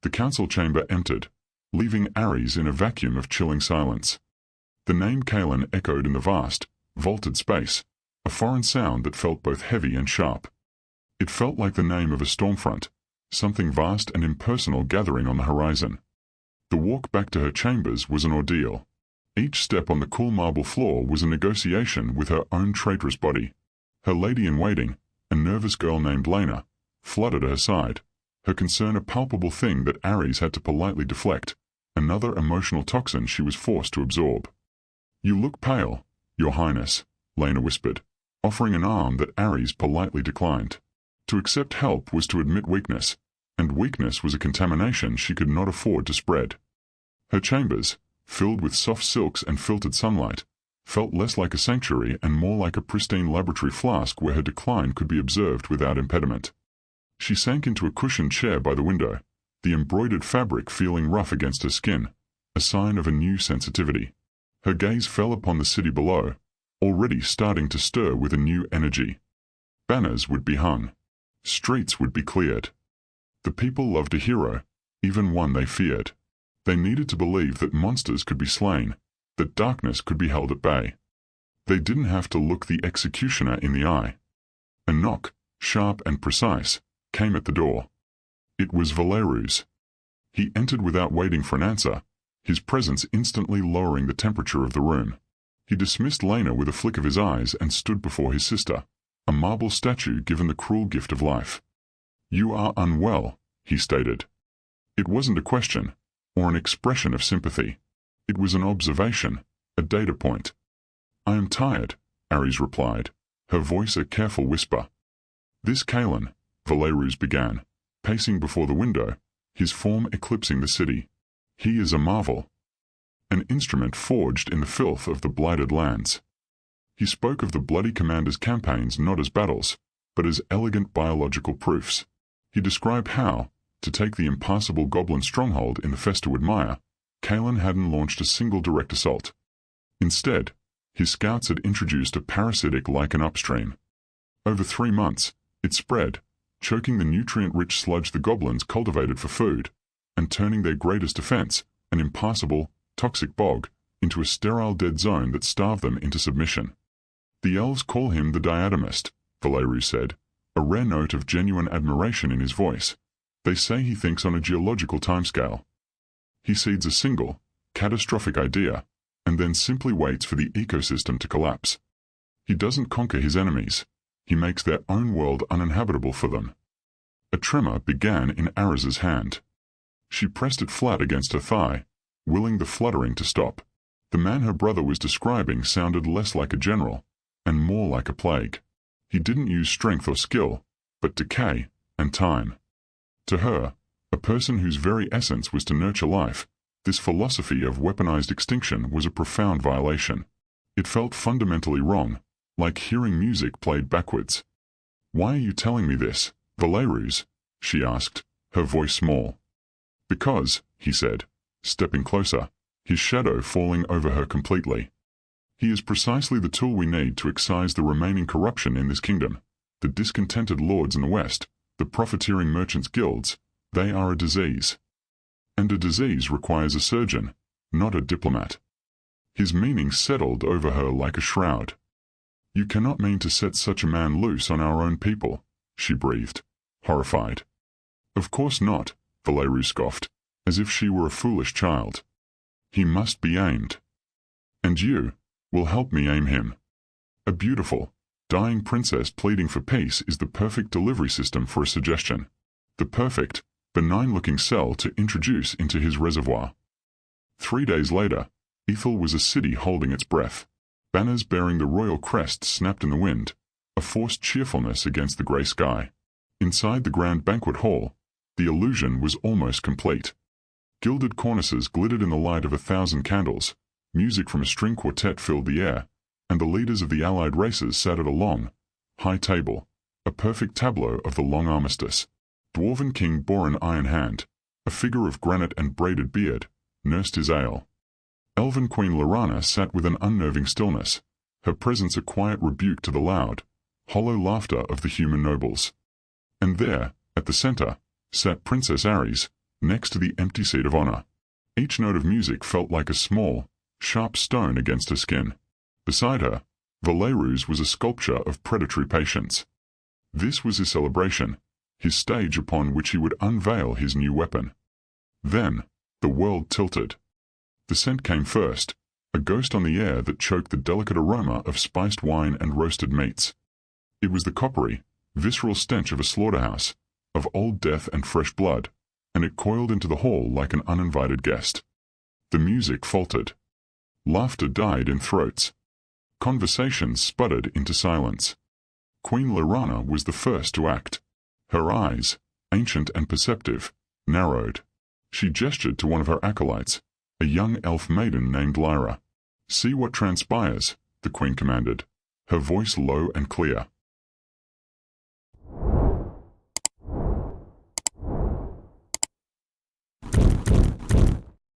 The council chamber emptied, leaving Aris in a vacuum of chilling silence. The name Kaelen echoed in the vast, vaulted space, a foreign sound that felt both heavy and sharp. It felt like the name of a stormfront, something vast and impersonal gathering on the horizon. The walk back to her chambers was an ordeal. Each step on the cool marble floor was a negotiation with her own traitorous body. Her lady-in-waiting, a nervous girl named Lena, flooded her side, her concern a palpable thing that Aris had to politely deflect, another emotional toxin she was forced to absorb. "You look pale, Your Highness," Lena whispered, offering an arm that Aris politely declined. To accept help was to admit weakness, and weakness was a contamination she could not afford to spread. Her chambers, filled with soft silks and filtered sunlight, felt less like a sanctuary and more like a pristine laboratory flask where her decline could be observed without impediment. She sank into a cushioned chair by the window, the embroidered fabric feeling rough against her skin, a sign of a new sensitivity. Her gaze fell upon the city below, already starting to stir with a new energy. Banners would be hung. Streets would be cleared. The people loved a hero, even one they feared. They needed to believe that monsters could be slain, that darkness could be held at bay. They didn't have to look the executioner in the eye. A knock, sharp and precise, came at the door. It was Valerus. He entered without waiting for an answer, his presence instantly lowering the temperature of the room. He dismissed Lena with a flick of his eyes and stood before his sister, a marble statue given the cruel gift of life. "You are unwell," he stated. It wasn't a question, or an expression of sympathy. It was an observation, a data point. "I am tired," Aris replied, her voice a careful whisper. "This Kaelen," Valerus began, pacing before the window, his form eclipsing the city. "He is a marvel. An instrument forged in the filth of the blighted lands." He spoke of the bloody commander's campaigns not as battles, but as elegant biological proofs. He described how, to take the impassable goblin stronghold in the Festerwood Mire, Kaelen hadn't launched a single direct assault. Instead, his scouts had introduced a parasitic lichen upstream. Over 3 months, it spread, choking the nutrient-rich sludge the goblins cultivated for food, and turning their greatest defense, an impassable, toxic bog, into a sterile dead zone that starved them into submission. "The elves call him the diatomist," Valerus said, a rare note of genuine admiration in his voice. "They say he thinks on a geological timescale. He seeds a single, catastrophic idea, and then simply waits for the ecosystem to collapse. He doesn't conquer his enemies. He makes their own world uninhabitable for them." A tremor began in Aris's hand. She pressed it flat against her thigh, willing the fluttering to stop. The man her brother was describing sounded less like a general, and more like a plague. He didn't use strength or skill, but decay and time. To her, a person whose very essence was to nurture life, this philosophy of weaponized extinction was a profound violation. It felt fundamentally wrong, like hearing music played backwards. "Why are you telling me this, Valerus?" she asked, her voice small. "Because," he said, stepping closer, his shadow falling over her completely. "He is precisely the tool we need to excise the remaining corruption in this kingdom. The discontented lords in the West, the profiteering merchants' guilds, they are a disease. And a disease requires a surgeon, not a diplomat." His meaning settled over her like a shroud. "You cannot mean to set such a man loose on our own people," she breathed, horrified. "Of course not," Valerus scoffed, as if she were a foolish child. "He must be aimed. And you will help me aim him. A beautiful, dying princess pleading for peace is the perfect delivery system for a suggestion. The perfect, benign-looking cell to introduce into his reservoir." 3 days later, Ethel was a city holding its breath. Banners bearing the royal crest snapped in the wind, a forced cheerfulness against the grey sky. Inside the grand banquet hall, the illusion was almost complete. Gilded cornices glittered in the light of 1,000 candles, music from a string quartet filled the air, and the leaders of the allied races sat at a long, high table, a perfect tableau of the long armistice. Dwarven king bore an iron hand, a figure of granite and braided beard, nursed his ale. Elven queen Lorana sat with an unnerving stillness, her presence a quiet rebuke to the loud, hollow laughter of the human nobles. And there, at the center, sat Princess Aris, next to the empty seat of honor. Each note of music felt like a small, sharp stone against her skin. Beside her, Valeru's was a sculpture of predatory patience. This was his celebration, his stage upon which he would unveil his new weapon. Then, the world tilted. The scent came first, a ghost on the air that choked the delicate aroma of spiced wine and roasted meats. It was the coppery, visceral stench of a slaughterhouse, of old death and fresh blood, and it coiled into the hall like an uninvited guest. The music faltered. Laughter died in throats. Conversations sputtered into silence. Queen Lorana was the first to act. Her eyes, ancient and perceptive, narrowed. She gestured to one of her acolytes, a young elf maiden named Lyra. "See what transpires," the queen commanded, her voice low and clear.